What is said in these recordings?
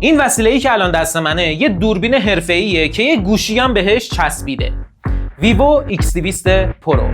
این وسیله‌ای که الان دست منه یه دوربین حرفه‌ایه که یه گوشی هم بهش چسبیده. ویوو X200 پرو.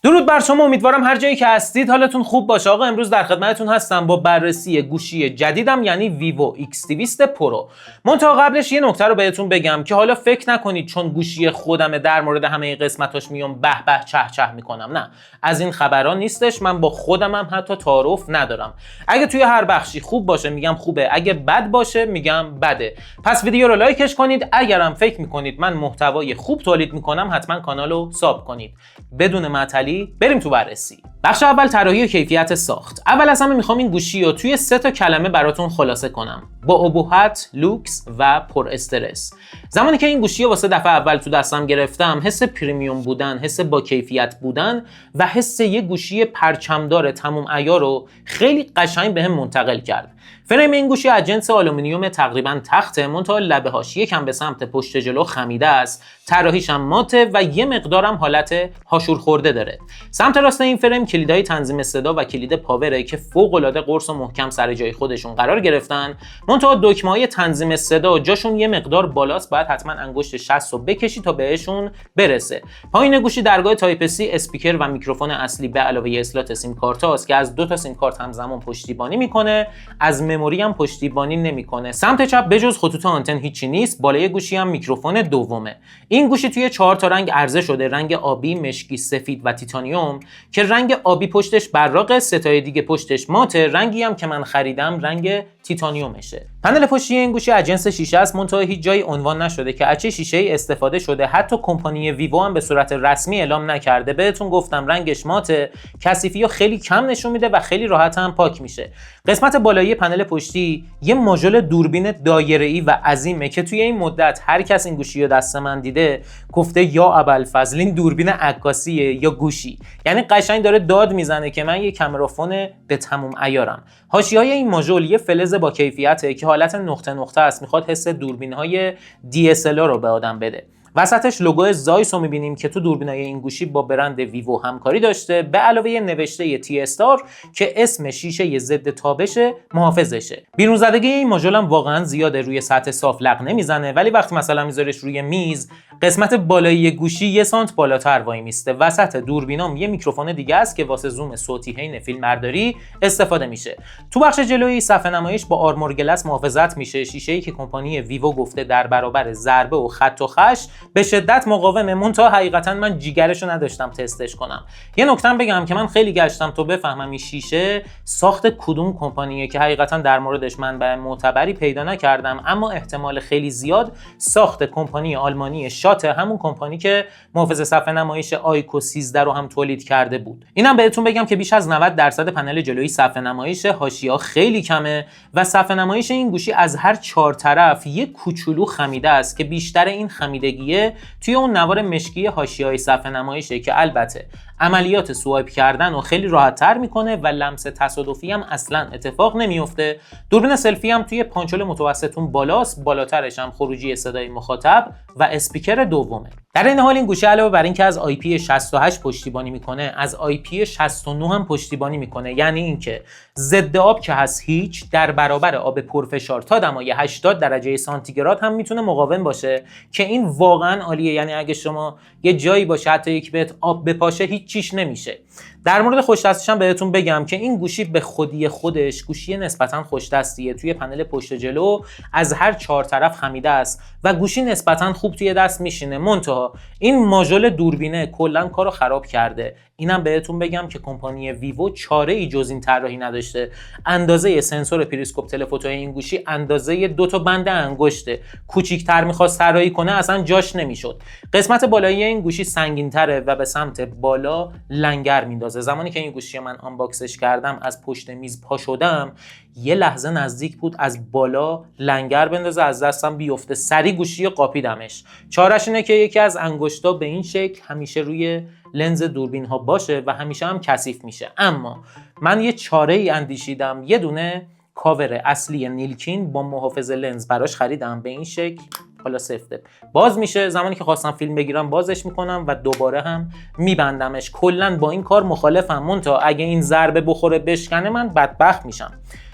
درود بر شما، امیدوارم هر جایی که هستید حالتون خوب باشه. آقا امروز در خدمتتون هستم با بررسی گوشی جدیدم، یعنی ویوو X200 پرو. منتها قبلش یه نکته رو بهتون بگم که حالا فکر نکنید چون گوشی خودمه در مورد همه قسمتاش میام به به چه چه میکنم. نه، از این خبران نیستش. من با خودم هم حتی تعارف ندارم. اگه توی هر بخشی خوب باشه میگم خوبه، اگه بد باشه میگم بده. پس ویدیو رو لایکش کنید. اگرم فکر میکنید من محتوای خوب تولید میکنم حتما کانالو ساب کنید. بدون معطلی بریم تو بررسی. بخش اول طراحی و کیفیت ساخت. اول از همه میخوام این گوشی رو توی 3 تا کلمه براتون خلاصه کنم: با ابهت، لوکس و پر استرس. زمانی که این گوشی رو واسه دفعه اول تو دستم گرفتم، حس پریمیوم بودن، حس با کیفیت بودن و حس یه گوشی پرچمدار تموم عیار رو خیلی قشنگ بهم منتقل کرد. فریم این گوشی از جنس آلومینیوم تقریبا تخته، منتها لبه‌هاش یکم به سمت پشت جلو خمیده است، طراحیش هم ماته و یه مقدارم حالت هاشور خورده داره. سمت راست این فریم کلیدهای تنظیم صدا و کلید پاوره که فوق‌العاده قرص و محکم سر جای خودشون قرار گرفتن، منتها دکمه‌های تنظیم صدا جاشون یه مقدار بالاست، باید حتما انگشت 60 رو بکشی تا بهشون برسه. پایین گوشی درگاه تایپ سی، اسپیکر و میکروفون اصلی به علاوه اسلات سیم کارت هاست که از 2 تا سیم کارت همزمان پشتیبانی میکنه، از مموری هم پشتیبانی نمیکنه. سمت چپ بجز خطوط آنتن هیچی نیست. بالای گوشی هم میکروفون دومه. این گوشی توی 4 تا رنگ عرضه شده: رنگ آبی، مشکی، سفید و تیتانیوم که رنگ آبی پشتش براق، 3 تا دیگه پشتش ماته. رنگی هم که من خریدم رنگ تیتانیومشه. پنل پشتی این گوشی از جنس شیشه است، منتها هیچ جایی عنوان نشده که از چه شیشه‌ای استفاده شده. حتی کمپانی ویوو هم به صورت رسمی اعلام نکرده. بهتون گفتم رنگش ماته، کثیفی خیلی کم نشون میده و خیلی راحت هم پاک میشه. قسمت بالایی پنل پشتی یه ماژول دوربین دایره‌ای و عظیمه که توی این مدت هر کس این گوشی رو دست من دیده گفته یا ابوالفضل این دوربین عکاسیه یا گوشی. یعنی قشنگ داره داد میزنه که من یه کامرافون به تموم عیارم. حاشیه‌های این ماژول یه فلز با کیفیته که حالت نقطه نقطه است، میخواد حس دوربین‌های DSLR رو به آدم بده. وسطش لوگو زایس رو میبینیم که تو دوربینای این گوشی با برند ویوو همکاری داشته، به علاوه نوشته تی استار که اسم شیشه ضد تابش محافظشه. بیرون زدگی این ماژول هم واقعا زیاده، روی سطح صاف لق نمیزنه، ولی وقتی مثلا میذارش روی میز قسمت بالایی گوشی 1 سانت بالاتر وای میسته. وسط دوربینام یه میکروفون دیگه است که واسه زوم صوتی حین فیلمبرداری استفاده میشه. تو بخش جلویی صفحه نمایش با آرمور گلاس محافظت میشه، شیشه‌ای که کمپانی ویوو گفته در برابر ضربه و خط و خش به شدت مقاومه. منتها حقیقتا من جیگرشو نداشتم تستش کنم. یه نکته بگم که من خیلی گشتم تا بفهمم این شیشه ساخت کدوم کمپانیه، که حقیقتا در موردش منبع معتبری پیدا نکردم، اما احتمال خیلی زیاد ساخت کمپانی آلمانی شات، همون کمپانی که محافظ صفحه نمایش آیکو 13 رو هم تولید کرده بود. اینم بهتون بگم که بیش از 90% پنل جلویی صفحه نمایش، حاشیه‌ها خیلی کمه و صفحه نمایش این گوشی از هر 4 طرف یه کوچولو خمیده است که بیشتر این خمیدگیه توی اون نوار مشکی حاشیه‌های صفحه نمایشه که البته عملیات سوایپ کردن رو خیلی راحت‌تر میکنه و لمس تصادفی هم اصلا اتفاق نمیفته. دوربین سلفی هم توی پانچول متوسطون بالاست، بالاترش هم خروجی صدای مخاطب و اسپیکر دومه. در این حال این گوشی علاوه بر اینکه از IP68 پشتیبانی میکنه، از IP69 هم پشتیبانی میکنه. یعنی اینکه ضد آب که هست هیچ، در برابر آب پرفشار تا دمای 80 درجه سانتیگراد هم میتونه مقاوم باشه که این واقعا عالیه. یعنی اگه شما یه جایی باشه حتی یک بهت آب بپاشه هیچ چیش نمیشه. در مورد خوش دستیش هم بهتون بگم که این گوشی به خودی خودش گوشی نسبتا خوش دستیه. توی پنل پشت جلو از هر 4 طرف خمیده است و گوشی نسبتا خوب توی دست میشینه. منتها این ماژول دوربینه کلا کارو خراب کرده. اینم بهتون بگم که کمپانی ویوو چاره ای جز این طراحی نداشته. اندازه سنسور پریسکوپ تلفوتوی این گوشی اندازه 2 تا بند انگشته. کوچیک‌تر می‌خواست طراحی کنه اصلا جاش نمیشد. قسمت بالایی این گوشی سنگین‌تره و به سمت بالا لنگر میندازه. زمانی که این گوشی من آنباکسش کردم از پشت میز پا شدم، یه لحظه نزدیک بود از بالا لنگر بندازه از دستم بیفته. سری گوشی قاپیدمش. چارش اینه که یکی از انگشتا به این شکل همیشه روی لنز دوربین ها باشه و همیشه هم کثیف میشه. اما من یه چاره ای اندیشیدم، یه دونه کاور اصلی نیلکین با محافظ لنز براش خریدم به این شکل. حالا سفته باز میشه، زمانی که خواستم فیلم بگیرم بازش میکنم و دوباره هم میبندمش. کلا با این کار مخالفم، منتها اگه این ضربه بخوره بشکنه من بدبخت میشم.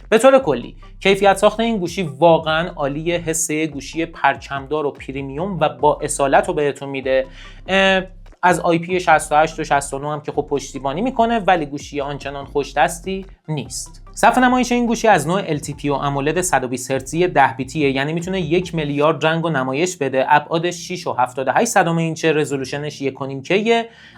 به طور کلی کیفیت ساخت این گوشی واقعا عالیه، حسه گوشی پرچمدار و پریمیوم و با اصالت رو بهتون میده. از IP 68 و 69 هم که خب پشتیبانی میکنه، ولی گوشی آنچنان خوش دستی نیست. صفحه نمایش این گوشی از نوع LTPO AMOLED 120 هرتزی 10 بیتیه، یعنی میتونه 1 میلیارد رنگ و نمایش بده. ابعادش 6.78 اینچ، رزولوشنش 1.5K،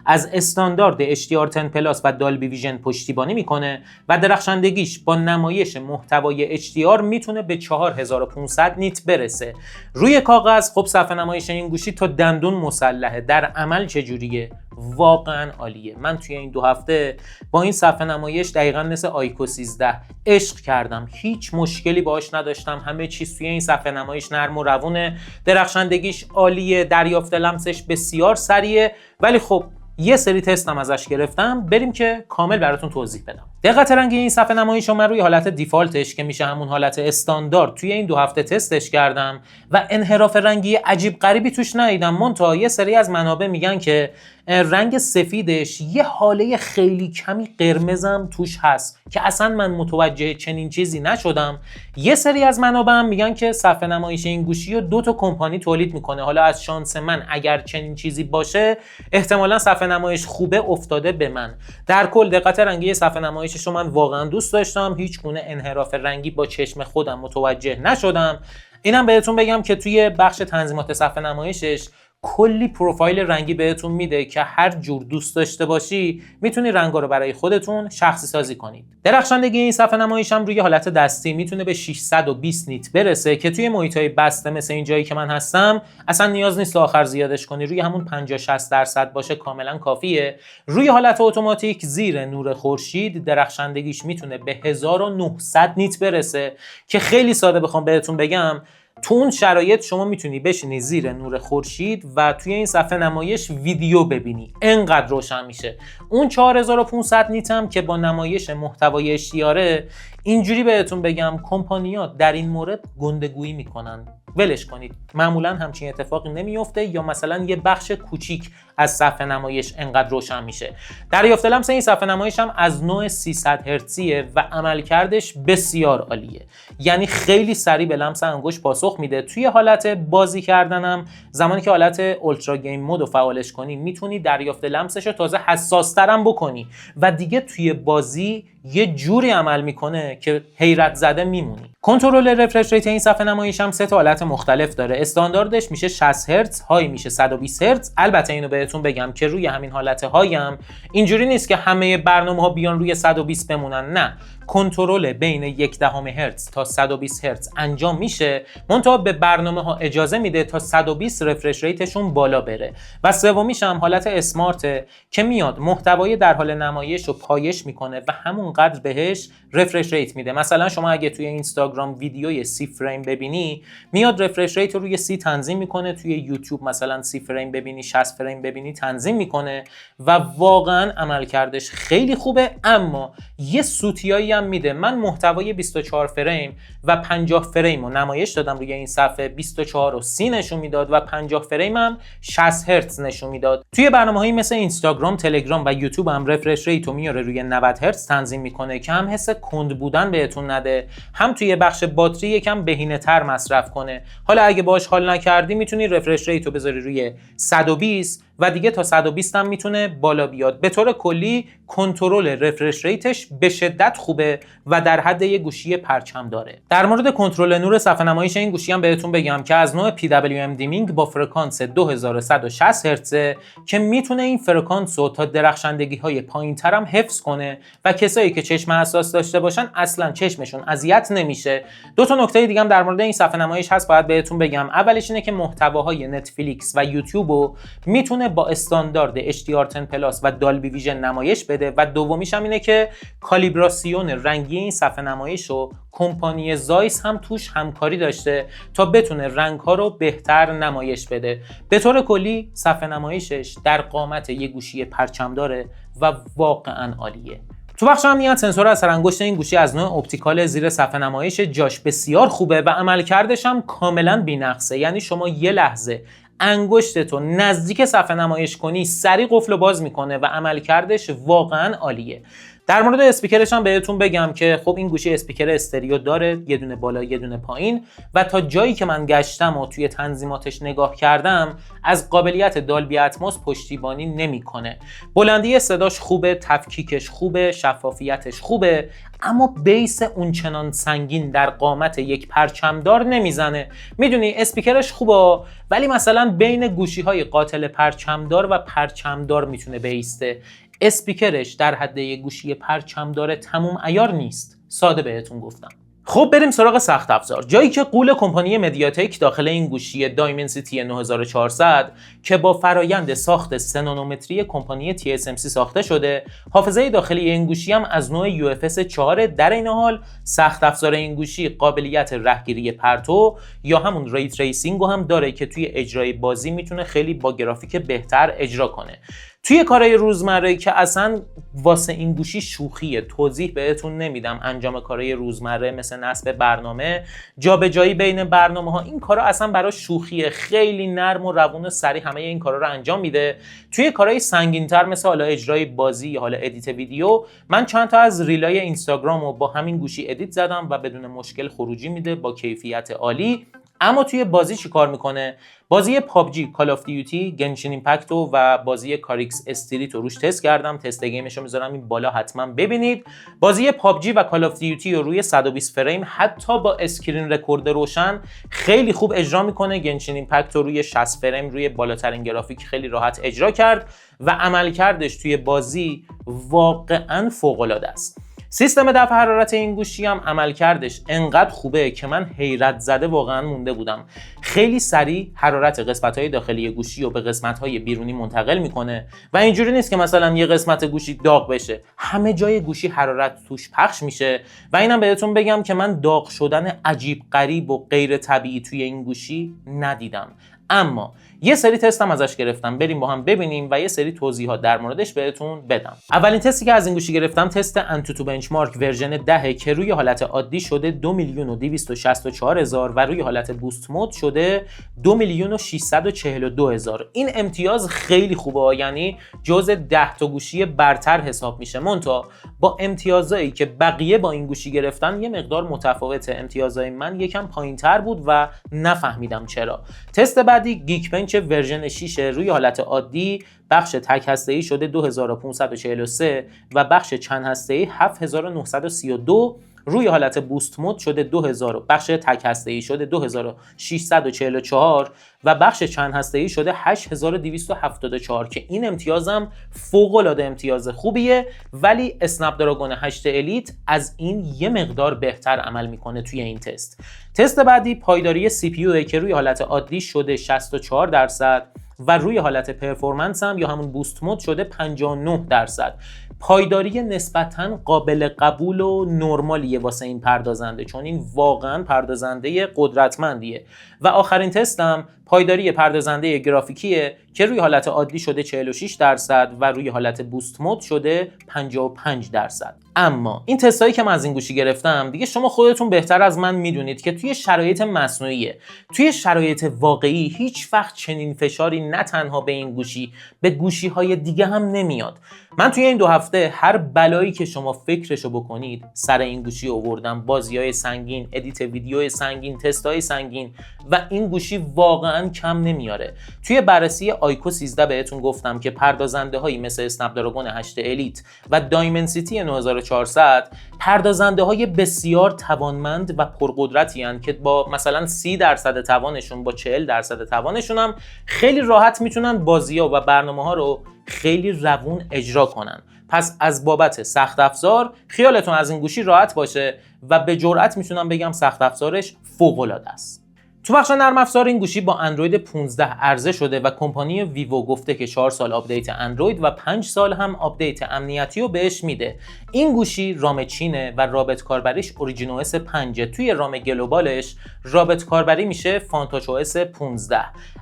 از استاندارد HDR10 پلاس و دالبی ویژن پشتیبانی میکنه و درخشندگیش با نمایش محتوای HDR میتونه به 4500 نیت برسه. روی کاغذ خب صفحه نمایش این گوشی تا دندون مسلحه، در عمل چجوریه؟ واقعا عالیه. من توی این 2 هفته با این صفحه نمایش دقیقاً مثل آیکو 13 عشق کردم، هیچ مشکلی باهاش نداشتم. همه چیز توی این صفحه نمایش نرم و روونه، درخشندگیش عالیه، دریافت لمسش بسیار سریعه. ولی خب یه سری تستم ازش گرفتم، بریم که کامل براتون توضیح بدم. دقت رنگی این صفحه نمایش رو من روی حالت دیفالتش که میشه همون حالت استاندارد توی این 2 هفته تستش کردم و انحراف رنگی عجیب غریبی توش ندیدم. منتها یه سری از منابع میگن که رنگ سفیدش یه حاله خیلی کمی قرمزم توش هست که اصلا من متوجه چنین چیزی نشدم. یه سری از منابع هم میگن که صفحه نمایش این گوشی رو 2 تا کمپانی تولید میکنه. حالا از شانس من اگر چنین چیزی باشه احتمالاً صفحه نمایش خوبه افتاده به من. در کل دقت رنگی صفحه نمایشش رو من واقعا دوست داشتم، هیچ گونه انحراف رنگی با چشم خودم متوجه نشدم. اینم بهتون بگم که توی بخش تنظیمات صفحه نمایشش کلی پروفایل رنگی بهتون میده که هر جور دوست داشته باشی میتونی رنگا رو برای خودتون شخصی سازی کنید. درخشندگی این صفحه نمایش هم روی حالت دستی میتونه به 620 نیت برسه که توی محیطای بسته مثل این جایی که من هستم اصلا نیاز نیست آخر زیادش کنی، روی همون 50-60% باشه کاملا کافیه. روی حالت اتوماتیک زیر نور خورشید درخشندگیش میتونه به 1900 نیت برسه که خیلی ساده بخوام بهتون بگم تو اون شرایط شما میتونی بشینی زیر نور خورشید و توی این صفحه نمایش ویدیو ببینی، انقدر روشن میشه. اون 4500 نیت هم که با نمایش محتوای HDR، اینجوری بهتون بگم کمپانی‌ها در این مورد گندگویی میکنن، ولش کنید، معمولا همچین اتفاقی نمیفته، یا مثلا یه بخش کوچیک از صفحه نمایش انقدر روشن میشه. دریافت لمس این صفحه نمایش هم از نوع 300 هرتزیه و عملکردش بسیار عالیه، یعنی خیلی سریع به لمس انگشت پاسخ میده. توی حالت بازی کردنم زمانی که حالت اولترا گیم مود رو فعالش کنی میتونی دریافت لمسش رو تازه حساس‌ترم بکنی و دیگه توی بازی یه جوری عمل میکنه که حیرت زده میمونی. کنترل رفرش ریت این صفحه نمایش هم 3 تا حالت مختلف داره. استانداردش میشه 60 هرتز، های میشه 120 هرتز. البته اینو بهتون بگم که روی همین حالت های هم اینجوری نیست که همه برنامه‌ها بیان روی 120 بمونن، نه، کنترل بین 0.1 هرتز تا 120 هرتز انجام میشه، منتها به برنامه‌ها اجازه میده تا 120 رفرش ریتشون بالا بره. و سومیش هم حالت اسمارت که میاد محتوای در حال نمایش رو پایش میکنه و همونقدر بهش رفرش ریت میده. مثلا شما اگه توی اینستاگرام ویدیوی 30 فریم ببینی میاد رفرش ریت رو روی 30 تنظیم میکنه، توی یوتیوب مثلا 30 فریم ببینی 60 فریم ببینی تنظیم میکنه و واقعا عملکردش خیلی خوبه. اما یه سوتیایی هم میده. من محتوای 24 فریم و 50 فریم رو نمایش دادم روی این صفحه، 24 و 30 نشون میداد و 50 فریم هم 60 هرتز نشون میداد. توی برنامه‌هایی مثل اینستاگرام، تلگرام و یوتیوب هم رفرش ریت رو میاره روی 90 هرتز تنظیم میکنه که هم حس کند بودن بهتون نده، هم توی بخش باتری یکم بهینه‌تر مصرف کنه. حالا اگه باهاش حال نکردی میتونی رفرش ریت رو بذاری روی 120 و دیگه تا 120 هم میتونه بالا بیاد. به طور کلی کنترل رفرش ریتش به شدت خوبه و در حد یه گوشی پرچم داره. در مورد کنترل نور صفحه نمایش این گوشی هم بهتون بگم که از نوع PWM دیمینگ با فرکانس 2160 هرتز که میتونه این فرکانس رو تا درخشندگی‌های پایین‌تر هم حفظ کنه و کسایی که چشم حساس داشته باشن اصلا چشمشون اذیت نمیشه. 2 تا نکته دیگه هم در مورد این صفحه نمایش هست باید بهتون بگم. اولش اینه که محتواهای نتفلیکس و یوتیوب رو میتونه با استاندارد HDR10 پلاس و دالبی ویژن نمایش بده و دومیش هم اینه که کالیبراسیون رنگی این صفحه نمایش رو کمپانی زایس هم توش همکاری داشته تا بتونه رنگ‌ها رو بهتر نمایش بده. به طور کلی صفحه نمایشش در قامت یک گوشی پرچمداره و واقعاً عالیه. تو بخش امنیت سنسور اثر انگشت این گوشی از نوع اپتیکال زیر صفحه نمایش جاش بسیار خوبه و عملکردش هم کاملا بی‌نقصه. یعنی شما یه لحظه انگشتتو نزدیک صفحه نمایش کنی سریع قفل باز میکنه و عملکردش واقعا عالیه. در مورد اسپیکرش هم بهتون بگم که خب این گوشی اسپیکر استریو داره، یه دونه بالا یه دونه پایین و تا جایی که من گشتم و توی تنظیماتش نگاه کردم از قابلیت دالبی اتموس پشتیبانی نمیکنه. بلندی صداش خوبه، تفکیکش خوبه، شفافیتش خوبه، اما بیس اونچنان سنگین در قامت یک پرچمدار نمیزنه. میدونی اسپیکرش خوبه ولی مثلا بین گوشی‌های قاتل پرچمدار و پرچمدار میتونه بیسته. اسپیکرش در حد یک گوشی پرچمدار تموم عیار نیست. ساده بهتون گفتم. خب بریم سراغ سخت افزار. جایی که غول کمپانی مدیاتک داخل این گوشی دایمنسیتی 9400 که با فرایند ساخت 3 نانومتری کمپانی TSMC ساخته شده، حافظه داخلی این گوشی هم از نوع UFS 4. در این حال سخت افزار این گوشی قابلیت رهگیری پرتو یا همون ری تریسینگ هم داره که توی اجرای بازی میتونه خیلی با گرافیک بهتر اجرا کنه. توی کارهای روزمره که اصلا واسه این گوشی شوخیه، توضیح بهتون نمیدم، انجام کارهای روزمره مثل نصب برنامه، جابجایی بین برنامه‌ها، این کارا اصلا برای شوخیه. خیلی نرم و روون و سریع همه این کارا رو انجام میده. توی کارهای سنگین‌تر مثل حالا اجرای بازی یا حالا ادیت ویدیو، من چند تا از ریلای اینستاگرام رو با همین گوشی ادیت زدم و بدون مشکل خروجی میده با کیفیت عالی. اما توی بازی چی کار میکنه؟ بازی پابجی، کال آف دیوتی، گنشین ایمپکت و بازی کاریکس استریت رو روش تست کردم. تست گیمش رو میذارم این بالا حتما ببینید. بازی پابجی و کال آف دیوتی رو روی 120 فریم حتی با اسکرین رکورد روشن خیلی خوب اجرا میکنه. گنشین ایمپکت رو روی 60 فریم روی بالاترین گرافیک خیلی راحت اجرا کرد و عملکردش توی بازی واقعا فوق العاده است. سیستم دفع حرارت این گوشی هم عملکردش انقدر خوبه که من حیرت زده واقعا مونده بودم. خیلی سریع حرارت قسمت‌های داخلی گوشی رو به قسمت‌های بیرونی منتقل میکنه و اینجوری نیست که مثلا یه قسمت گوشی داغ بشه، همه جای گوشی حرارت توش پخش میشه. و اینم بهتون بگم که من داغ شدن عجیب غریب و غیر طبیعی توی این گوشی ندیدم. اما یه سری تستم ازش گرفتم، بریم با هم ببینیم و یه سری توضیحات در موردش بهتون بدم. اولین تستی که از این گوشی گرفتم تست انتوتو بنچمارک ورژن 10 که روی حالت عادی شده 2,264,000 و روی حالت بوست مود شده 2,642,000. این امتیاز خیلی خوبه، یعنی جزء 10 تا گوشی برتر حساب میشه. منتها با امتیازایی که بقیه با این گوشی گرفتن یه مقدار متفاوته. امتیازای من یکم پایینتر بود و نفهمیدم چرا. تست بعدی گیک بنچ ورژن 6 روی حالت عادی بخش تک هسته‌ای شده 2543 و بخش چند هسته‌ای 7932. روی حالت بوست مود شده 2000، بخش تک هسته‌ای شده 2644 و بخش چند هسته‌ای شده 8274 که این امتیازم فوق‌العاده امتیاز خوبیه. ولی اسنپ دراگون 8 الیت از این یه مقدار بهتر عمل میکنه توی این تست. تست بعدی پایداری سی پی یو که روی حالت عادی شده 64% و روی حالت پرفورمنس هم یا همون بوست مود شده 59%. پایداری نسبتاً قابل قبول و نرمالیه واسه این پردازنده، چون این واقعاً پردازنده قدرتمندیه. و آخرین تستم پایداری پردازنده گرافیکیه که روی حالت عادی شده 46% و روی حالت بوست مود شده 55%. اما این تستایی که من از این گوشی گرفتم دیگه شما خودتون بهتر از من میدونید که توی شرایط مصنوعیه. توی شرایط واقعی هیچ وقت چنین فشاری نه تنها به این گوشی، به گوشی‌های دیگه هم نمیاد. من توی این 2 هفته هر بلایی که شما فکرشو بکنید سر این گوشی آوردم. بازی‌های سنگین، ادیت ویدیوهای سنگین، تست‌های سنگین و این گوشی واقعاً کم نمیاره. توی بررسی آیکو 13 بهتون گفتم که پردازنده‌هایی مثل اسنپ دراگون 8 الیت و دایمنسیتی 9400 پردازنده‌های بسیار توانمند و پرقدرتی هستند که با مثلا 30% توانشون با 40% توانشون هم خیلی راحت میتونن بازی‌ها و برنامه‌ها رو خیلی روون اجرا کنن. پس از بابت سخت افزار خیالتون از این گوشی راحت باشه و به جرئت میتونم بگم سخت افزارش فوق‌العاده است. تو بخش نرم افزار این گوشی با اندروید 15 عرضه شده و کمپانی ویوو گفته که 4 سال آپدیت اندروید و 5 سال هم آپدیت امنیتی رو بهش میده. این گوشی رام چینه و رابط کاربریش اوریجین OS 5. توی رام گلوبالش رابط کاربری میشه فانتوش OS 15.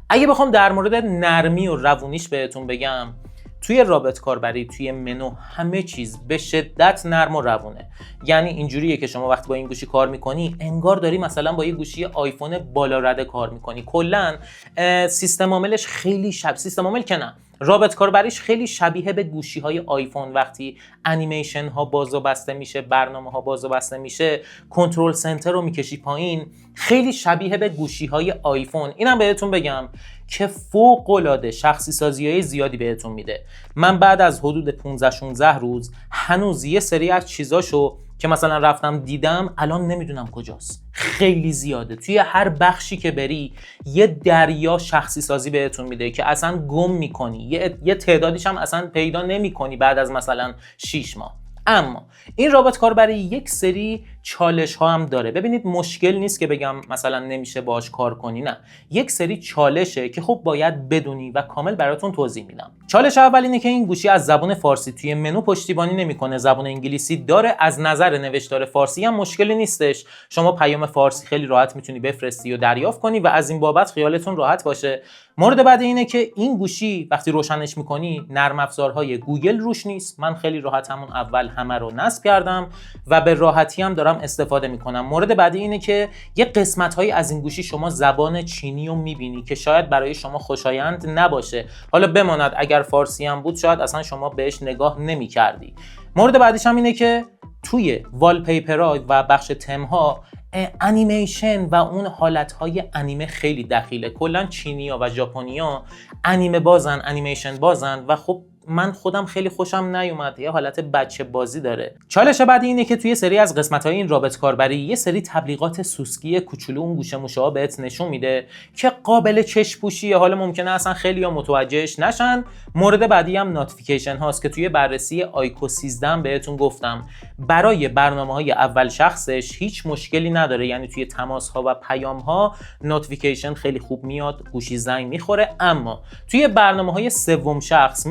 اگه بخوام در مورد نرمی و روونیش بهتون بگم، توی رابط کاربری، توی منو، همه چیز به شدت نرم و روونه. یعنی اینجوریه که شما وقتی با این گوشی کار میکنی انگار داری مثلا با یه گوشی آیفون بالا رده کار میکنی. کلا سیستم عاملش خیلی سیستم عامل که نه، رابط کاربریش خیلی شبیه به گوشی های آیفون. وقتی انیمیشن ها باز و بسته میشه، برنامه ها باز و بسته میشه، کنترل سنتر رو میکشی پایین، خیلی شبیه به گوشی های آیفون. اینم بهتون بگم که فوق العاده شخصی سازی‌های زیادی بهتون میده. من بعد از حدود 15-16 روز هنوز یه سری از چیزاشو که مثلا رفتم دیدم الان نمیدونم کجاست. خیلی زیاده. توی هر بخشی که بری یه دریا شخصی سازی بهتون میده که اصلا گم میکنی. یه تعدادیش هم اصلا پیدا نمیکنی بعد از مثلا 6 ماه. اما این رابط کاربری یک سری چالش ها هم داره. ببینید مشکل نیست که بگم مثلا نمیشه باهاش کار کنی، نه، یک سری چالشه که خب باید بدونی و کامل براتون توضیح میدم. چالش اول اینه که این گوشی از زبان فارسی توی منو پشتیبانی نمیکنه، زبان انگلیسی داره. از نظر نوشتار فارسی هم مشکلی نیستش، شما پیام فارسی خیلی راحت میتونی بفرستی و دریافت کنی و از این بابت خیالتون راحت باشه. مورد بعد اینه که این گوشی وقتی روشنش میکنی نرم افزارهای گوگل روش نیست. من خیلی راحت همون اول همه رو نصب کردم و به راحتی هم دارم استفاده میکنم. مورد بعدی اینه که یه قسمت‌هایی از این گوشی شما زبان چینی رو میبینی که شاید برای شما خوشایند نباشه. حالا بماند اگر فارسی هم بود شاید اصلا شما بهش نگاه نمی‌کردی. مورد بعدیش هم اینه که توی والپیپرها و بخش تم‌ها انیمیشن و اون حالتهای انیمه خیلی دخیله. کلا چینی‌ها و ژاپنی‌ها انیمه بازن، انیمیشن بازن و خب من خودم خیلی خوشم نیومد، یه حالت بچه بازی داره. چالش بعدی اینه که توی سری از قسمت‌های این رابط کاربری یه سری تبلیغات سوسکی کوچولو اون گوشه موشه‌ها بهت نشون میده که قابل چشم پوشیه. حالا ممکنه اصلا خیلی‌ها متوجهش نشن. مورد بعدی هم نوتیفیکیشن هاست که توی بررسی آیکو 13 بهتون گفتم برای برنامه‌های اول شخصش هیچ مشکلی نداره. یعنی توی تماس‌ها و پیام‌ها نوتیفیکیشن خیلی خوب میاد، گوشی زنگ میخوره. اما توی برنامه‌های سوم شخص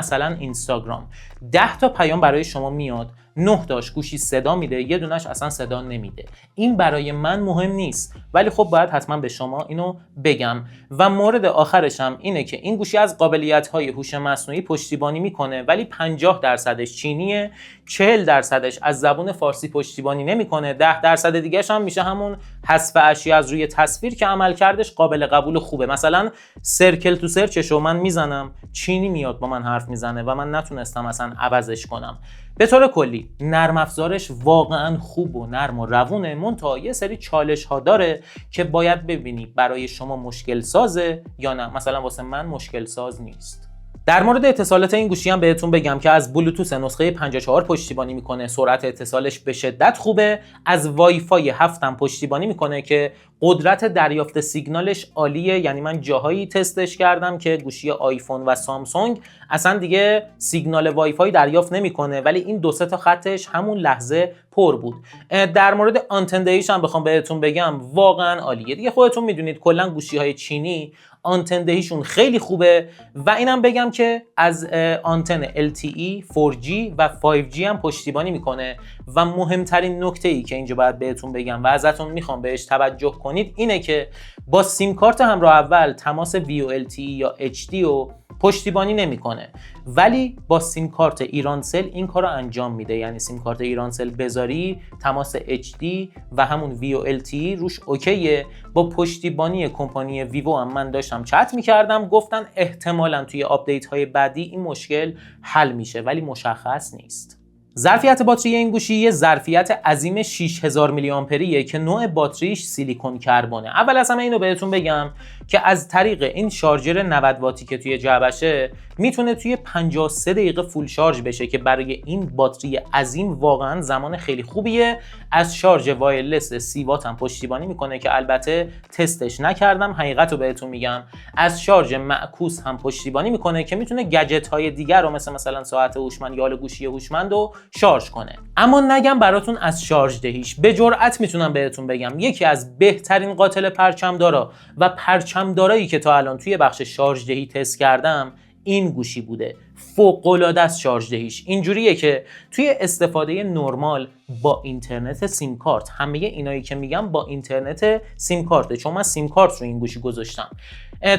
مثلا اینستاگرام 10 تا پیام برای شما میاد، 9 تاش گوشی صدا میده، یه دونش اصلا صدا نمیده. این برای من مهم نیست، ولی خب باید حتما به شما اینو بگم. و مورد آخرش هم اینه که این گوشی از قابلیت‌های هوش مصنوعی پشتیبانی میکنه، ولی 50% چینیه، 40% از زبان فارسی پشتیبانی نمیکنه، 10% دیگه‌ش هم میشه همون حذف اشیا از روی تصویر که عملکردش قابل قبول خوبه. مثلا سرکل تو سرچشو من میزنم چینی میاد با من حرف میزنه و من نتونستم اصلا عوضش کنم. به طور کلی نرم افزارش واقعا خوب و نرم و روونه، منتها یه سری چالش ها داره که باید ببینی برای شما مشکل سازه یا نه. مثلا واسه من مشکل ساز نیست. در مورد اتصالات این گوشی هم بهتون بگم که از بلوتوث نسخه 54 پشتیبانی میکنه، سرعت اتصالش به شدت خوبه. از وای فای 7 هم پشتیبانی میکنه که قدرت دریافت سیگنالش عالیه. یعنی من جاهایی تستش کردم که گوشی آیفون و سامسونگ اصلا دیگه سیگنال وای فای دریافت نمیکنه، ولی این 2-3 تا خطش همون لحظه پر بود. در مورد آنتن دهیش هم بخوام بهتون بگم واقعا عالیه. دیگه خودتون میدونید کلا گوشی های چینی آنتن دهیشون خیلی خوبه. و اینم بگم که از آنتن LTE 4G و 5G هم پشتیبانی میکنه. و مهمترین نکته ای که اینجا باید بهتون بگم و ازتون میخوام بهش توجه کنید اینه که با سیم کارت همراه اول تماس VoLTE یا HD رو پشتیبانی نمیکنه، ولی با سیم کارت ایرانسل این کارو انجام میده. یعنی سیم کارت ایرانسل بذاری تماس HD و همون VoLTE روش اوکیه. با پشتیبانی کمپانی ویوو هم من داشتم چت میکردم، گفتن احتمالاً توی آپدیت های بعدی این مشکل حل میشه، ولی مشخص نیست. ظرفیت باتری این گوشی یه ظرفیت عظیم 6000 میلی آمپریه که نوع باتریش سیلیکون کربونه. اول از همه اینو بهتون بگم که از طریق این شارژر 90 واتی که توی جعبشه میتونه توی 53 دقیقه فول شارژ بشه که برای این باتری عظیم واقعا زمان خیلی خوبیه. از شارژ وایرلس 30 وات هم پشتیبانی میکنه که البته تستش نکردم، حقیقتو بهتون میگم. از شارژ معکوس هم پشتیبانی میکنه که میتونه گجت های دیگر رو مثلا ساعت هوشمند یا گوشی هوشمند رو شارژ کنه. اما نگم براتون از شارژ دهیش، به جرئت میتونم بهتون بگم یکی از بهترین قاتل پرچمدارا و پرچمدارایی که تا الان توی بخش شارژ دهی تست کردم این گوشی بوده. فوق‌العاده است شارژ دهیش. اینجوریه که توی استفاده نرمال با اینترنت سیم کارت، همه اینایی که میگم با اینترنت سیم کارته، چون من سیم کارت رو این گوشی گذاشتم،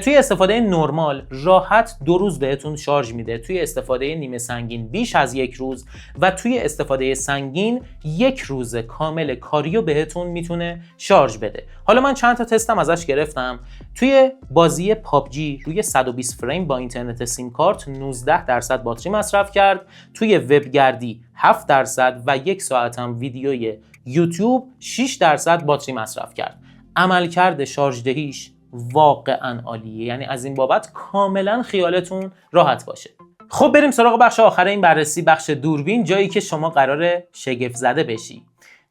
توی استفاده نرمال راحت 2 روز بهتون شارژ میده، توی استفاده نیمه سنگین بیش از 1 روز و توی استفاده سنگین 1 روز کامل کاریو بهتون میتونه شارژ بده. حالا من چند تا تستم ازش گرفتم. توی بازی پابجی روی 120 فریم با اینترنت سیم کارت 19% باتری مصرف کرد، توی وبگردی 7% و 1 ساعت هم ویدیوی یوتیوب 6% باتری مصرف کرد. عملکرد شارژ دهیش واقعا عالیه، یعنی از این بابت کاملا خیالتون راحت باشه. خب بریم سراغ بخش آخر این بررسی، بخش دوربین، جایی که شما قراره شگفت زده بشی.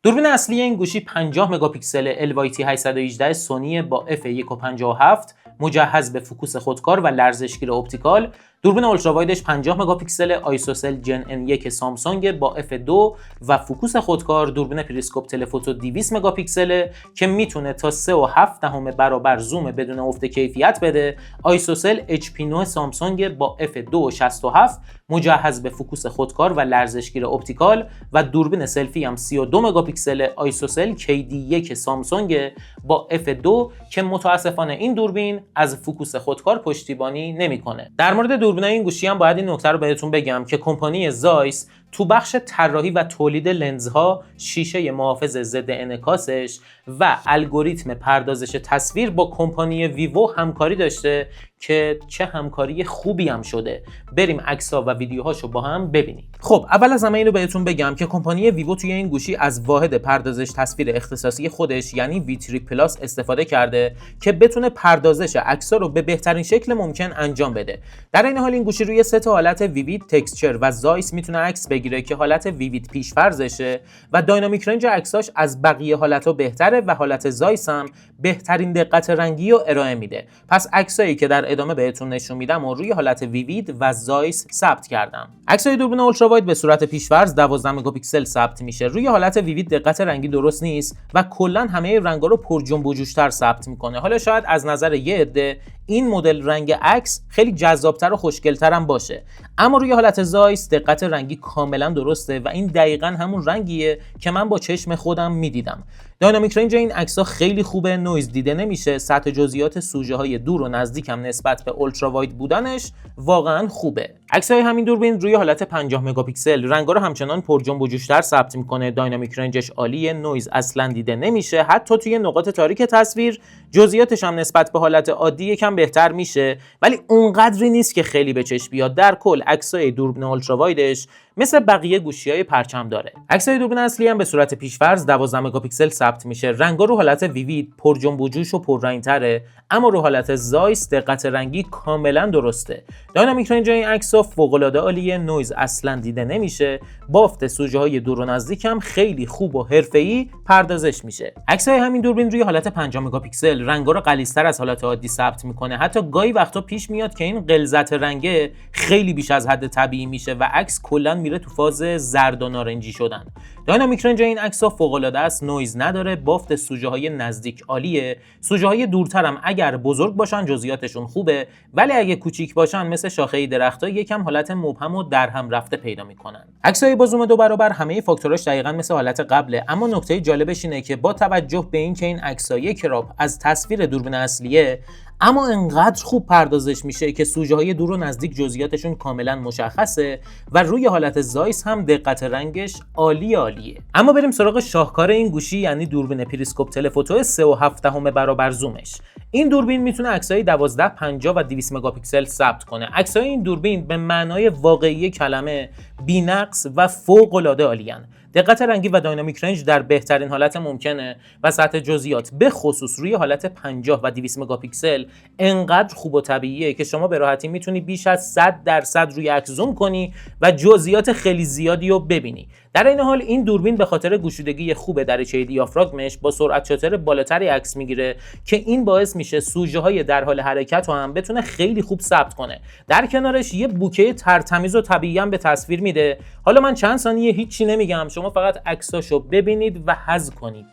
دوربین اصلی این گوشی 50 مگاپیکسل LYT 818 سونی با f1.57 مجهز به فوکوس خودکار و لرزشگیر اپتیکال. دوربین اولتراوایدش 50 مگاپیکسل آیسوسل جن N1 سامسونگ با f2 و فوکوس خودکار. دوربین پریسکوپ تلفوتو 200 مگاپیکسل که میتونه تا 3.7 برابر زوم بدون افت کیفیت بده. آیسوسل HP9 سامسونگ با f2.67 مجهز به فوکوس خودکار و لرزشگیر اپتیکال و دوربین سلفی هم 32 مگاپیکسل آیسوسل KD1 سامسونگ با f2 که متاسفانه این دوربین از فوکوس خودکار پشتیبانی نمیکنه. در مورد دوربینای این گوشی هم باید این نکته رو بهتون بگم که کمپانی زایس تو بخش طراحی و تولید لنزها، شیشه محافظ ضد انعکاسش و الگوریتم پردازش تصویر با کمپانی ویوو همکاری داشته که چه همکاری خوبی هم شده. بریم عکس‌ها و ویدیوهاشو با هم ببینیم. خب اول از همه اینو بهتون بگم که کمپانی ویوو توی این گوشی از واحد پردازش تصویر اختصاصی خودش یعنی V3 پلاس استفاده کرده که بتونه پردازش عکس‌ها رو به بهترین شکل ممکن انجام بده. در این حال این گوشی روی 3 حالت ویوید، تکسچر و زایس میتونه عکس بگیره که حالت ویوید پیش‌فرضشه و داینامیک رنج عکساش از بقیه حالت‌ها بهتره و حالت زایس هم بهترین دقت رنگی رو ارائه میده. پس عکسایی که در ادامه بهتون نشون میدم و روی حالت ویوید و زایس ثبت کردم. عکسای دوربین اولتراواید به صورت پیش‌فرض 12 مگاپیکسل ثبت میشه. روی حالت ویوید دقت رنگی درست نیست و کلا همه رنگا رو پر جنب و جوش‌تر ثبت میکنه. حالا شاید از نظر یه عده این مدل رنگ عکس خیلی جذابتر و خوشگل‌تر هم باشه، اما روی حالت زایس دقت رنگی کاملا درسته و این دقیقاً همون رنگیه که من با چشم خودم میدیدم. داینامیک رنج این عکس‌ها خیلی خوبه، نویز دیده نمیشه، سطح جزئیات سوژه‌های دور و نزدیک هم نسبت به اولتراواید بودنش واقعاً خوبه. عکس‌های همین دوربین روی حالت 50 مگاپیکسل رنگا رو همچنان پر جنب و جوش‌تر ثبت می‌کنه، داینامیک رنجش عالیه، نویز اصلاً دیده نمیشه، حتی توی نقاط تاریک تصویر جزئیاتش هم نسبت به حالت عادی یکم بهتر میشه، ولی اونقدری نیست که خیلی به چشم بیاد. در کل عکسای دوربین اولتراوایدش مثل بقیه گوشی‌های پرچم داره. عکسای دوربین اصلی هم به صورت پیش‌فرض 12 مگاپیکسل ثبت میشه. رنگا رو حالت ویوید پر جنب و جوش و پررنگ‌تره، اما رو حالت زایس دقت رنگی کاملا درسته. داینامیک رنج این عکس‌ها فوق‌العاده عالیه، نویز اصلا دیده نمیشه، بافت سوژه‌های دور و نزدیک هم خیلی خوب و حرفه‌ای پردازش میشه. عکسای همین دوربین روی حالت 50 مگاپیکسل رنگا رو غلیظتر از حالت عادی ثبت میکنه. حتی گاهی وقتا پیش میاد که این غلظت رنگه خیلی بیش از حد طبیعی میشه و عکس کلا میره تو فاز زرد و نارنجی شدن. داینامیک رنج این عکس‌ها فوق‌العاده است، نویز نداره، بافت سوژه‌های نزدیک عالیه، سوژه‌های دورتر هم اگر بزرگ باشن جزئیاتشون خوبه، ولی اگه کوچیک باشن مثل شاخه درخت‌ها یکم حالت مبهم و در هم رفته پیدا میکنن. عکس‌های با زوم 2 برابر همه فاکتوراش دقیقاً مثل حالت قبله، اما نکته جالبش اینه که با توجه به اینکه این عکس‌های کراپ از تصویر دوربین اصلیه، اما انقدر خوب پردازش میشه که سوژه‌های دور و نزدیک جزئیاتشون کاملا مشخصه و روی حالت زایس هم دقت رنگش عالیه. اما بریم سراغ شاهکار این گوشی یعنی دوربین پریسکوپ تلفوتو 3.7 برابر زومش. این دوربین میتونه عکسای 12، 50 و 200 مگاپیکسل ثبت کنه. عکسای این دوربین به معنای واقعی کلمه بی‌نقص و فوق‌العاده عالیان. دقت رنگی و داینامیک رنج در بهترین حالت ممکنه و سطح جزئیات به خصوص روی حالت 50 و 200 مگاپیکسل انقدر خوب و طبیعیه که شما به راحتی میتونی بیش از 100% روی عکس زوم کنی و جزئیات خیلی زیادی رو ببینی. در این حال این دوربین به خاطر گشودگی خوب دریچه دیافراگمش با سرعت شاتر بالاتری عکس میگیره که این باعث میشه میشه سوژه های در حال حرکت رو هم بتونه خیلی خوب ثبت کنه. در کنارش یه بوکه ترتمیز و طبیعی هم به تصویر میده. حالا من چند ثانیه هیچی نمیگم، شما فقط عکساشو ببینید و حظ کنید.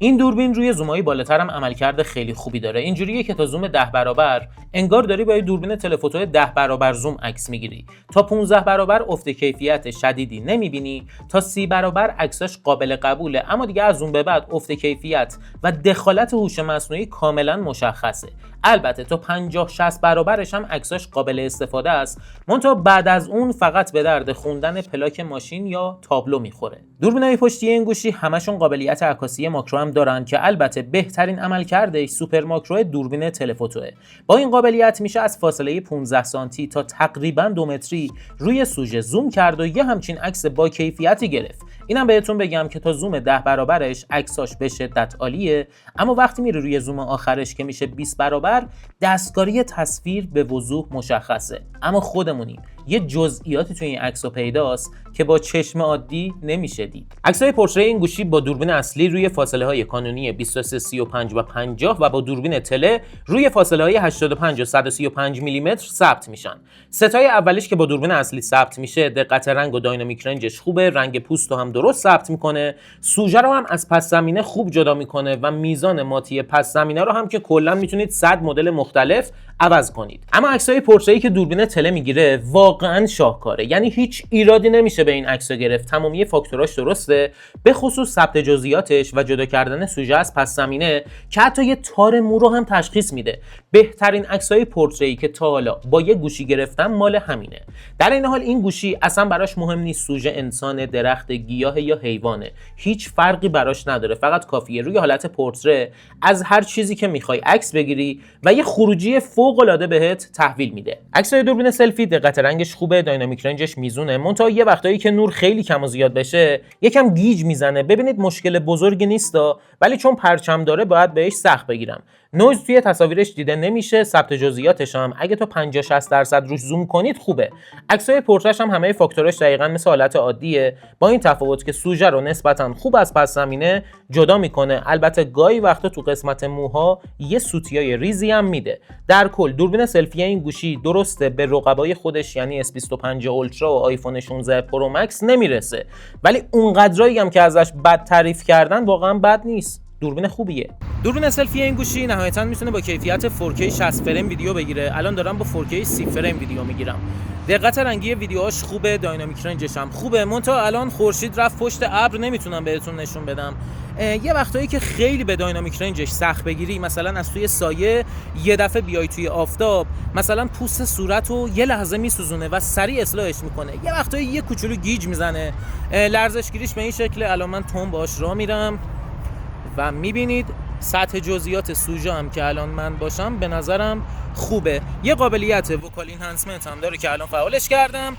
این دوربین روی زومای بالاتر هم عملکرد خیلی خوبی داره. اینجوریه که تا زوم 10 برابر انگار داری با یه دوربین تلفوتو 10 برابر زوم عکس میگیری. تا 15 برابر افت کیفیت شدیدی نمیبینی، تا 30 برابر عکساش قابل قبوله، اما دیگه از اون به بعد افت کیفیت و دخالت هوش مصنوعی کاملا مشخصه. البته تا 50-60 برابرش هم عکساش قابل استفاده است، منتها بعد از اون فقط به درد خوندن پلاک ماشین یا تابلو میخوره. دوربینای پشتی این گوشی همشون قابلیت عکاسی ماکرو هم دارن که البته بهترین عملکردش سوپر ماکرو دوربین تلفوتوه. با این قابلیت میشه از فاصله 15 سانتی تا تقریبا 2 متری روی سوژه زوم کرد و یه همچین عکس با کیفیتی گرفت. اینم بهتون بگم که تا زوم 10 برابرش عکساش به شدت عالیه، اما وقتی میره روی زوم آخرش که میشه 20 برابر دستکاری تصویر به وضوح مشخصه. اما خودمونیم، یه جزئیاتی توی این عکس پیداست که با چشم عادی نمیشه دید. عکسای پورتری این گوشی با دوربین اصلی روی فاصله های کانونی 23 35 و 50 و با دوربین تله روی فاصله های 85 و 135 میلیمتر ثبت میشن. ستای اولیش که با دوربین اصلی ثبت میشه دقت رنگ و داینامیک رنجش خوبه، رنگ پوست رو هم درست ثبت میکنه، سوژه رو هم از پس زمینه خوب جدا میکنه و میزان ماتی پس زمینه رو هم که کلا میتونید 100 مدل مختلف عوض کنید. اما عکسای پورتری که دوربین تله میگیره واقعا شاهکاره، یعنی هیچ ایرادی نمیشه به این عکسا گرفت. تمامی فاکتوراش درسته، به خصوص ثبت جزئیاتش و جدا کردن سوژه از پس زمینه که حتی یه تار مو رو هم تشخیص میده. بهترین عکسای پورتری که تا حالا با یه گوشی گرفتم مال همینه. در این حال این گوشی اصلا براش مهم نیست سوژه انسان، درخت، گیاه یا حیوانه، هیچ فرقی براش نداره. فقط کافیه روی حالت پورتری از هر چیزی که میخوای عکس بگیری و یه خروجی فوق العاده بهت تحویل میده. عکسای دوربین سلفی دقت رنگش خوبه، داینامیک رنجش میزونه، منتها یه وقتایی که نور خیلی کم و زیاد بشه یکم گیج میزنه. ببینید مشکل بزرگی نیستا، ولی چون پرچم داره باید بهش سخت بگیرم. نویز توی تصاویرش دیده نمیشه، ثبت جزئیاتش هم اگه تا 50-60% روش زوم کنید خوبه. عکسای پورترش هم همه فاکتوراش دقیقاً مثل حالت عادیه، با این تفاوت که سوژه رو نسبتاً خوب از پس زمینه جدا میکنه. البته گاهی وقتا تو قسمت موها یه سوتیای ریزی هم میده. در کل دوربین سلفی این گوشی درسته به رقبای خودش یعنی S25 اولترا و آیفون 16 پرو مکس نمیرسه، ولی اونقدرایی هم که ازش بد تعریف کردن واقعا بد نیست. دوربین خوبیه. دوربین سلفی این گوشی نهایتاً میتونه با کیفیت 4K 60 فریم ویدیو بگیره. الان دارم با 4K 30 فریم ویدیو میگیرم. دقت رنگی ویدیوهاش خوبه، داینامیک رنجش هم خوبه، منتها الان خورشید رفت پشت ابر نمیتونم بهتون نشون بدم. یه وقتایی که خیلی به داینامیک رنجش سخت بگیری، مثلا از توی سایه یه دفعه بیای توی آفتاب، مثلا پوست صورتو یه لحظه میسوزونه و سریع اصلاحش میکنه. یه وقتایی یه کوچولو گیج میزنه. لرزشگیریش به این شکله. الان من تون باش راه میرم و میبینید سطح جزئیات سوژه هم که الان من باشم به نظرم خوبه. یه قابلیت وکال اینهانسمنت هم داره که الان فعالش کردم،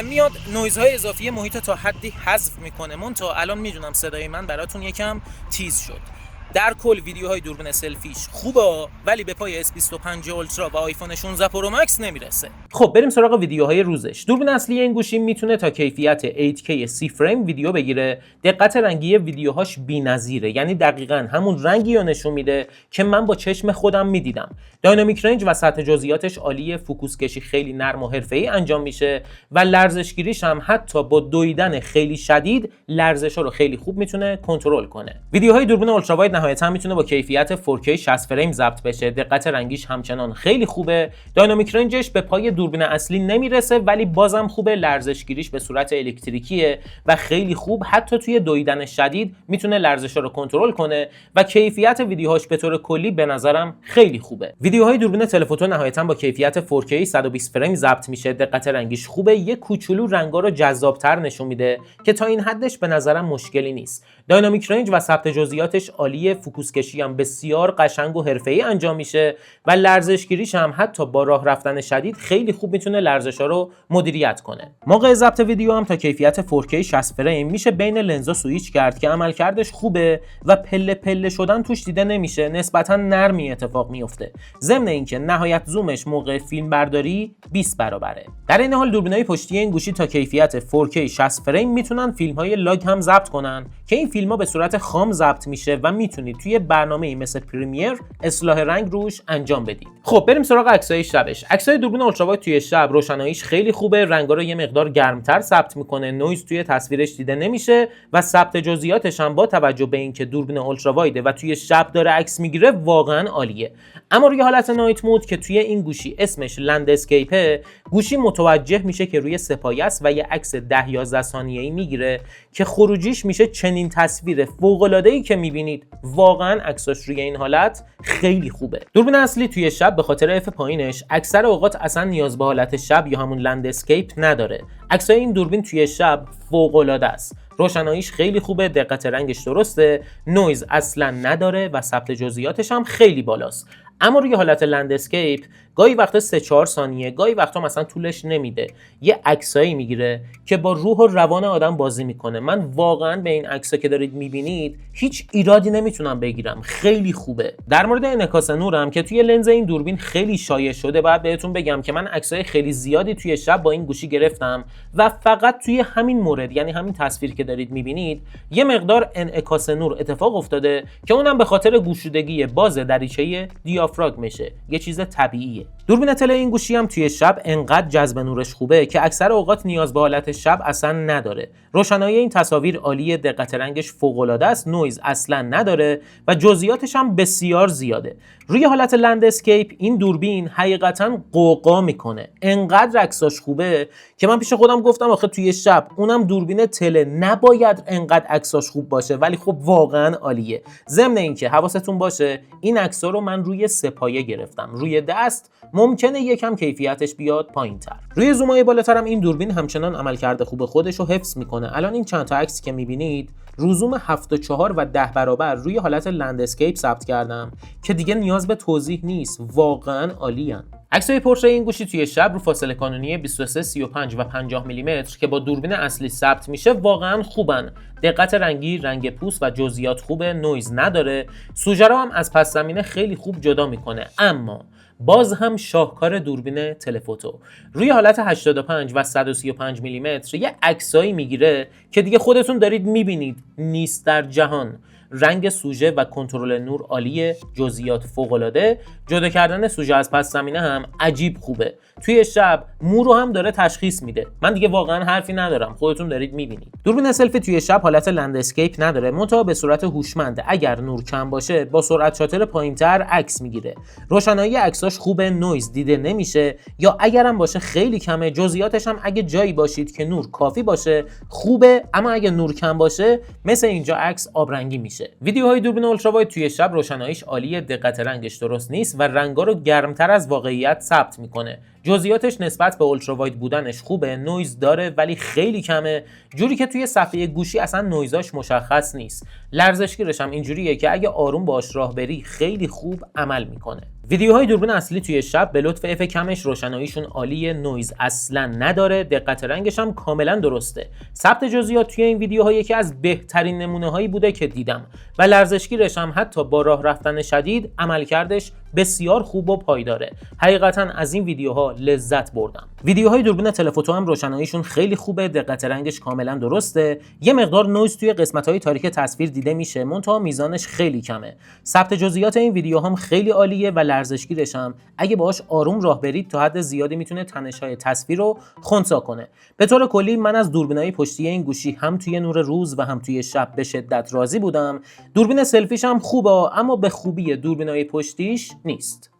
میاد نویزهای اضافی محیط تا حدی حذف میکنه. منتها الان میدونم صدای من براتون یکم تیز شد. در کل ویدیوهای دوربین سلفیش خوبه، ولی به پای S25 اولترا و آیفون 16 پرو مکس نمیرسه. خب بریم سراغ ویدیوهای روزش. دوربین اصلی این گوشی میتونه تا کیفیت 8K 30 فریم ویدیو بگیره. دقت رنگی ویدیوهاش بی‌نظیره، یعنی دقیقاً همون رنگی رو نشون میده که من با چشم خودم میدیدم. داینامیک رنج و سطح جزئیاتش عالیه، فوکوس کشی خیلی نرم و حرفه‌ای انجام میشه و لرزشگیریش هم حتی با دویدن خیلی شدید لرزش‌ها رو خیلی خوب میتونه کنترل کنه. ویدیوهای دوربین اولترا واید نهایتا میتونه با کیفیت 4K 60 فریم ضبط بشه. دقت رنگیش همچنان خیلی خوبه. داینامیک رنجش به پای دوربین اصلی نمیرسه ولی بازم خوبه. لرزشگیریش به صورت الکتریکیه و خیلی خوب حتی توی دویدن شدید میتونه لرزشا رو کنترل کنه و کیفیت ویدیوهاش به طور کلی به نظرم خیلی خوبه. ویدیوهای دوربین تلفوتو نهایتا با کیفیت 4K 120 فریم ضبط میشه. دقت رنگیش خوبه. یه کوچولو رنگا رو جذاب‌تر نشون میده که تا این حدش به نظرم مشکلی نیست. داینامیک رنج و ثبت جزئیاتش عالیه. فوکوس کشی هم بسیار قشنگ و حرفه‌ای انجام میشه و لرزشگیریش هم حتی با راه رفتن شدید خیلی خوب میتونه لرزشا رو مدیریت کنه. موقع ضبط ویدیو هم تا کیفیت 4K 60 فریم میشه بین لنزا سوئیچ کرد که عملکردش خوبه و پله پله شدن توش دیده نمیشه. نسبتا نرمی اتفاق میفته. ضمن اینکه نهایت زومش موقع فیلم برداری 20 برابره. در این حال دوربینای پشتی این گوشی تا کیفیت 4K 60 فریم میتونن فیلم‌های لاگ هم ضبط کنن که این فیلم‌ها به صورت خام ضبط میشه و میتونید توی برنامه‌ای مثل پریمیر اصلاح رنگ روش انجام بدید. خب بریم سراغ عکسای شبش. عکسای دوربین اولتراواید توی شب روشناییش خیلی خوبه. رنگا رو یه مقدار گرمتر ثبت میکنه. نویز توی تصویرش دیده نمیشه و ثبت جزئیاتش هم با توجه به اینکه دوربین اولتراوایده و توی شب داره عکس میگیره واقعا عالیه. اما روی حالت نایت مود که توی این گوشی اسمش لند اسکیپه، گوشی متوجه میشه که روی سپایه است و یه عکس 10-11 ثانیه‌ای میگیره که خروجیش میشه چنین تصویر فوق‌العاده‌ای که میبینید. واقعا عکساش روی این حالت خیلی خوبه. دوربین اصلی توی شب به خاطر اف پایینش اکثر اوقات اصلا نیاز به حالت شب یا همون لند اسکیپ نداره. عکسای این دوربین توی شب فوق‌العاده است. روشناییش خیلی خوبه. دقت رنگش درسته. نویز اصلا نداره و ثبت جزئیاتش هم خیلی بالاست. اما روی حالت لند اسکیپ گاهی وقتا 3-4 ثانیه، گاهی وقتا مثلا طولش نمیده، یه عکسایی میگیره که با روح و روان آدم بازی میکنه. من واقعا به این عکسا که دارید میبینید هیچ ایرادی نمیتونم بگیرم. خیلی خوبه. در مورد انعکاس نورم که توی لنز این دوربین خیلی شایع شده، باید بهتون بگم که من عکسای خیلی زیادی توی شب با این گوشی گرفتم و فقط توی همین مورد، یعنی همین تصویر که دارید میبینید، یه مقدار انعکاس نور اتفاق افتاده که اونم به خاطر گشودگی باز دریچه دیافراگمشه. یه چیز طبیعیه. دوربین تله این گوشی هم توی شب انقدر جذب نورش خوبه که اکثر اوقات نیاز به حالت شب اصلا نداره. روشنایی این تصاویر عالیه. دقت رنگش فوق‌العاده است. نویز اصلا نداره و جزئیاتش هم بسیار زیاده. روی حالت لند اسکیپ این دوربین حقیقتا قوقا میکنه. انقدر عکساش خوبه که من پیش خودم گفتم آخه توی شب اونم دوربین تله نباید انقدر عکساش خوب باشه، ولی خب واقعا عالیه. ضمن اینکه حواستون باشه این عکس‌ها رو من روی سپایه گرفتم. روی دست ممکنه یکم کیفیتش بیاد پایین‌تر. روی زومای بالاترم این دوربین همچنان عملکرد خوب خودش رو حفظ میکنه. الان این چند تا عکسی که میبینید رو زوم 7.4 و 10 برابر روی حالت لند اسکیپ ثبت کردم که دیگه نیاز به توضیح نیست. واقعا عالیان. عکسای پورتری این گوشی توی شب رو فاصله کانونی 23، 35 و 50 میلیمتر که با دوربین اصلی ثبت میشه واقعا خوبن. دقت رنگی، رنگ پوست و جزئیات خوبه. نویز نداره. سوژه رو هم از پس زمینه خیلی خوب جدا میکنه. اما باز هم شاهکار دوربین تلفوتو روی حالت 85 و 135 میلیمتر یه عکسایی میگیره که دیگه خودتون دارید میبینید نیست در جهان. رنگ سوژه و کنترل نور عالیه. جزئیات فوق‌العاده. جدا کردن سوژه از پس زمینه هم عجیب خوبه. توی شب مو رو هم داره تشخیص میده. من دیگه واقعا حرفی ندارم. خودتون دارید میبینید. دوربین سلفی توی شب حالت لند اسکیپ نداره، منتها به صورت هوشمند اگر نور کم باشه با سرعت شاتر پایینتر عکس میگیره. روشنایی عکساش خوبه. نویز دیده نمیشه یا اگرم باشه خیلی کمه. جزئیاتش هم اگه جایی باشید که نور کافی باشه خوبه، اما اگه نور کم باشه مثل اینجا عکس آبرنگی میشه. ویدیوهای دوربین اولتراواید توی شب روشناییش عالیه. دقت رنگش درست نیست و رنگا رو گرمتر از واقعیت ثبت میکنه. جزئیاتش نسبت به اولتراواید بودنش خوبه. نویز داره ولی خیلی کمه، جوری که توی صفحه گوشی اصلا نویزاش مشخص نیست. لرزشگیرش هم اینجوریه که اگه آروم باهاش راه بری خیلی خوب عمل میکنه. ویدیوهای دوربین اصلی توی شب به لطف اف کمش روشناییشون عالیه. نویز اصلا نداره. دقت رنگش هم کاملا درسته. ثبت جزئیات توی این ویدیوها یکی از بهترین نمونه‌هایی بوده که دیدم و لرزشگیرش هم حتی با راه رفتن شدید عملکردش بسیار خوب و پایداره. حقیقتا از این ویدیوها لذت بردم. ویدیوهای دوربین تلفوتو هم روشناییشون خیلی خوبه. دقت رنگش کاملا درسته. یه مقدار نویز توی قسمت‌های تاریک تصویر دیده میشه، منتها میزانش خیلی کمه. ثبت جزئیات این ویدیوها هم خیلی عالیه و لرزشگیرش هم اگه باهاش آروم راه برید تا حد زیادی میتونه تنش‌های تصویر رو خنثی کنه. به طور کلی من از دوربینای پشتی این گوشی هم توی نور روز و هم توی شب به شدت راضی بودم. دوربین سلفیش هم خوبه اما به خوبی دوربینای پشتیش نیست.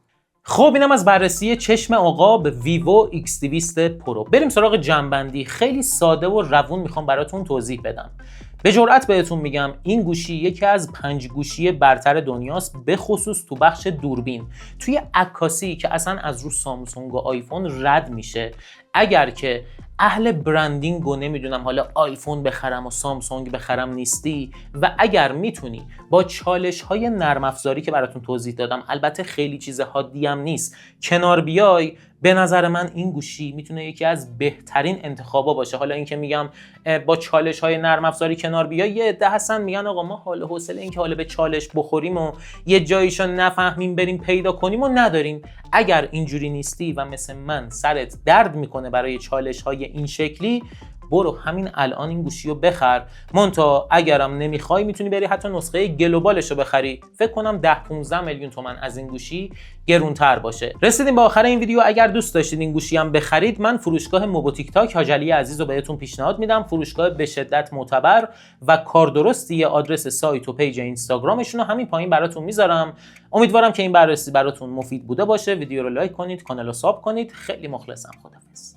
خب اینم از بررسی چشم عقاب ویوو X200 پرو. بریم سراغ جنبندی. خیلی ساده و روون میخوام براتون توضیح بدم. به جرئت بهتون میگم این گوشی یکی از 5 گوشی برتر دنیاست، به خصوص تو بخش دوربین. توی عکاسی که اصلا از رو سامسونگ و آیفون رد میشه. اگر که اهل برندینگ و نمیدونم حالا آیفون بخرم و سامسونگ بخرم نیستی و اگر میتونی با چالش های نرم افزاری که براتون توضیح دادم، البته خیلی چیز حادی هم نیست، کنار بیای، به نظر من این گوشی میتونه یکی از بهترین انتخابا باشه. حالا این که میگم با چالش های نرم افزاری کنار بیای، یه عده هستن میگن آقا ما حال حوصله این که حالا به چالش بخوریم و یه جاییشو نفهمیم بریم پیدا کنیم و نداریم. اگر اینجوری نیستی و مثل من سرت درد میکنه برای چالش های این شکلی، برو همین الان این گوشی رو بخر. مونتا اگرم نمیخوای میتونی بری حتی نسخه گلوبالش رو بخری. فکر کنم 10-15 میلیون تومان از این گوشی گرونتر باشه. رسیدیم به آخر این ویدیو. اگر دوست داشتید این گوشی هم بخرید، من فروشگاه موبو تیک تاک حاج علی عزیز رو بهتون پیشنهاد میدم. فروشگاه به شدت معتبر و کاردرستی. آدرس سایت و پیج اینستاگرامشون رو همین پایین براتون میذارم. امیدوارم که این بررسی براتون مفید بوده باشه. ویدیو رو لایک کنید، کانال رو ساب کنید. خیلی مخلصم. خداحافظ.